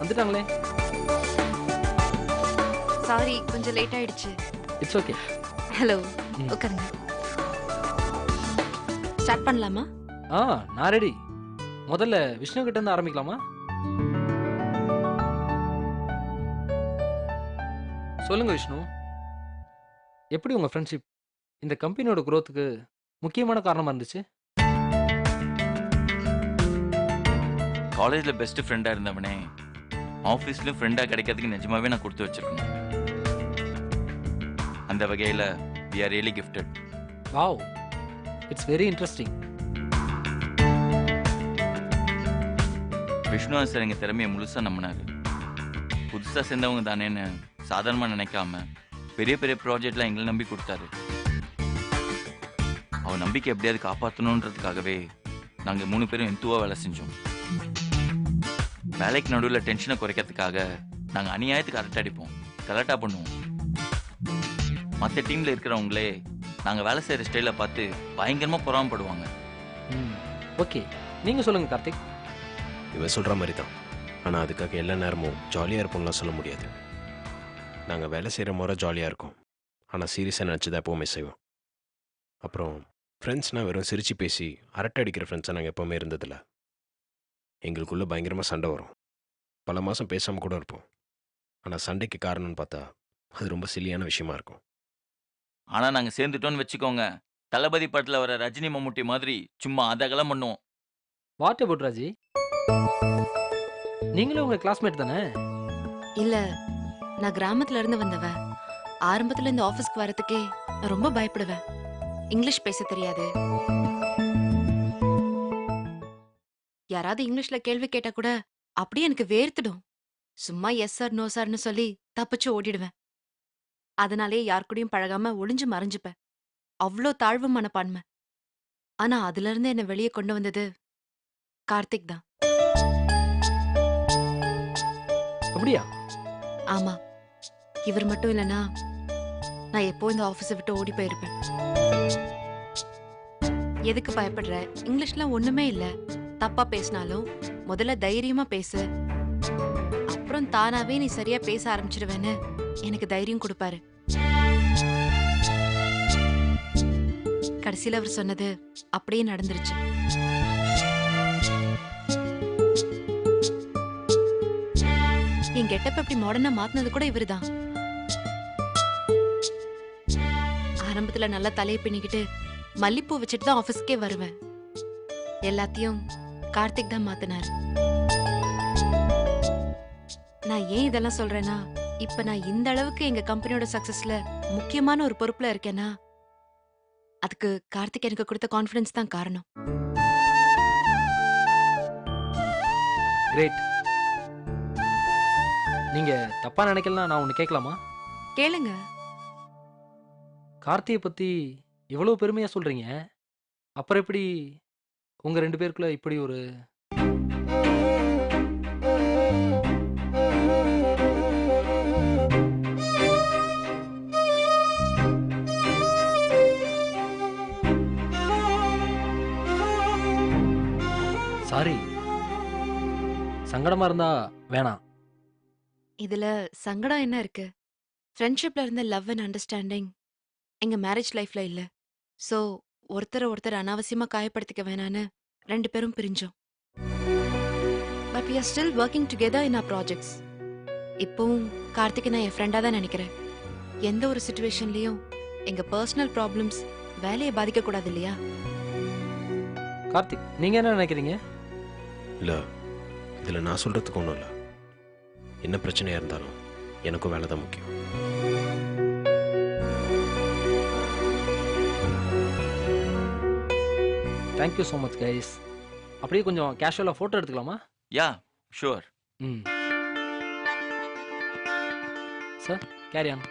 வந்துட்டாங்களே. Sorry, கொஞ்சம் late ஆயிடுச்சு. It's okay. Hello, உட்காருங்க. ஸ்டார்ட் பண்ணலாமா? நான் ரெடி. முதல்ல விஷ்ணு கிட்ட இருந்து ஆரம்பிக்கலாமா? சொல்லுங்க விஷ்ணு, எப்படி உங்க ஃப்ரெண்ட்ஷிப் இந்த கம்பெனியோட growthக்கு முக்கியமான காரணமா இருந்துச்சு? காலேஜ்ல பெஸ்ட் ஃப்ரெண்டா இருந்தவனே ஆஃபீஸ்லயும் ஃப்ரெண்டா கிடைக்கிறதுக்கு நிஜமாவே நான் கொடுத்து வச்சிருக்கணும். அந்த வகையில we are really gifted. Wow, it's very interesting. Vishnu sir எங்க திறமையை முழுசா நம்பினாரு. புதுசா சேர்ந்தவங்க தானேன்னு சாதாரணமா நினைக்காம பெரிய பெரிய ப்ராஜெக்ட்லாம் எங்களை நம்பி கொடுத்தாரு. அவன் நம்பிக்கை எப்படியாவது காப்பாற்றணுன்றதுக்காகவே நாங்க 3 பேரும் எந்துவா வேலை செஞ்சோம். வேலைக்கு நடுவில் டென்ஷனை குறைக்கிறதுக்காக நாங்க அநியாயத்துக்கு அரட்டை அடிப்போம், கலட்டா பண்ணுவோம். மற்ற டீம்ல இருக்கிறவங்களே நாங்க வேலை செய்யற ஸ்டைல பார்த்து பயங்கரமா பொறாமப்படுவாங்க. ஓகே, நீங்க சொல்லுங்க கார்த்திக். இவன் சொல்கிற மாதிரி தான். ஆனால் அதுக்காக எல்லா நேரமும் ஜாலியாக இருப்போம்லாம் சொல்ல முடியாது. நாங்கள் வேலை செய்கிற முறை ஜாலியாக இருக்கும், ஆனால் சீரியஸாக நினச்சி தான் எப்போவுமே செய்வோம். அப்புறம் ஃப்ரெண்ட்ஸ்னால் வெறும் சிரித்து பேசி அரட்டை அடிக்கிற ஃப்ரெண்ட்ஸாக நாங்கள் எப்போவுமே இருந்ததில்ல. எங்களுக்குள்ளே பயங்கரமாக சண்டை வரும். பல மாதம் பேசாமல் கூட இருப்போம். ஆனால் சண்டைக்கு காரணம்னு பார்த்தா அது ரொம்ப சில்லியான விஷயமா இருக்கும். ஆனா நாங்க சேர்ந்துட்டோம்னு வச்சுக்கோங்க, தளபதி படத்துல வர ரஜினி மம்முட்டி மாதிரி சும்மா அதகலம் பண்ணுவோம். What about Raji? நீங்களும் உங்க கிளாஸ்மேட் தானே? இல்ல, நான் கிராமத்துல இருந்து வந்தவ. ஆரம்பத்துல இந்த ஆபீஸ்க்கு வரதுக்கே நான் ரொம்ப பயப்படுவேன். இங்கிலீஷ் பேச தெரியாது. யாராவது இங்கிலீஷ்ல கேள்வி கேட்டா கூட அப்படியே எனக்கு வேர்த்துடும். சும்மா எஸ் சார் நோ சார்னு சொல்லி தப்பிச்சு ஓடிடுவேன். அதனாலே யார் கூடயும் பழகாம ஒளிஞ்சு மறைஞ்சுப்பேன். அவ்வளோ தாழ்வு மனப்பான்மை. ஆனா அதுல இருந்து என்ன வெளியே கொண்டு வந்தது கார்த்திக் தான். அப்படியா? ஆமா, இவர் மட்டும் இல்லனா நான் எப்போ இந்த ஆபீஸை விட்டு ஓடி போயிருப்பேன். எதுக்கு பயப்படுற? இங்கிலீஷ்லாம் ஒண்ணுமே இல்ல. தப்பா பேசினாலும் முதல்ல தைரியமா பேசு, அப்புறம் தானாவே நீ சரியா பேச ஆரம்பிச்சிடுவேன்னு எனக்கு தைரியம் கொடுப்பாரு. கடைசியில அவர் சொன்னது அப்படியே நடந்துருச்சு. என் கெட்டப் எப்படி மாடர்னா மாத்தினது கூட இவருதான். ஆரம்பத்துல நல்லா தலையை பின்னிக்கிட்டு மல்லிப்பூ வச்சுட்டு தான் ஆபீஸ்க்கே வருவேன். எல்லாத்தையும் கார்த்திக் தான் மாத்தினாரு. நான் ஏன் இதெல்லாம் சொல்றேன்னா, இப்ப நான் இந்த அளவுக்கு எங்க கம்பெனியோட சக்சஸ்ல முக்கியமான ஒரு பொறுப்புல இருக்கேன்னா அதுக்கு கார்த்திக் எனக்கு கொடுத்த கான்ஃபிடன்ஸ் தான் காரணம். கிரேட். நீங்க தப்பா நினைக்கலாம், நான் ஒன்னு கேட்கலாமா? கேளுங்க. கார்த்தியை பத்தி இவ்வளவு பெருமையா சொல்றீங்க, அப்புறம் எப்படி உங்க 2 பேருக்குள்ள இப்படி ஒரு சாரி, சங்கடமா இருந்தா வேணாம். இதுல சங்கடம் என்ன இருக்கு? ஃப்ரெண்ட்ஷிப்ல இருந்த லவ் அண்ட் அண்டர்ஸ்டாண்டிங் எங்க மேரேஜ் லைஃப்ல இல்ல. சோ ஒருத்தரை ஒருத்தர் அனாவசியமா காயப்படுத்திக்க வேணான்னு 2 பேரும் பிரிஞ்சோம். But we are still working together in our projects. இப்பவும் கார்த்திகை நான் என் ஃப்ரெண்டா தான் நினைக்கிறேன். எந்த ஒரு சிச்சுவேஷன்லயும் எங்க பர்சனல் ப்ராப்ளம்ஸ் வேலையை பாதிக்க கூடாது இல்லையா? கார்த்திக், நீங்க என்ன நினைக்கிறீங்க? இல்லை, இதில் நான் சொல்கிறதுக்கு ஒன்றும் இல்லை. என்ன பிரச்சனையாக இருந்தாலும் எனக்கும் வேலை தான் முக்கியம். Thank you so much guys. அப்படியே கொஞ்சம் கேஷுவலாக ஃபோட்டோ எடுத்துக்கலாமா? யா, ஷூர். Sir, carry on.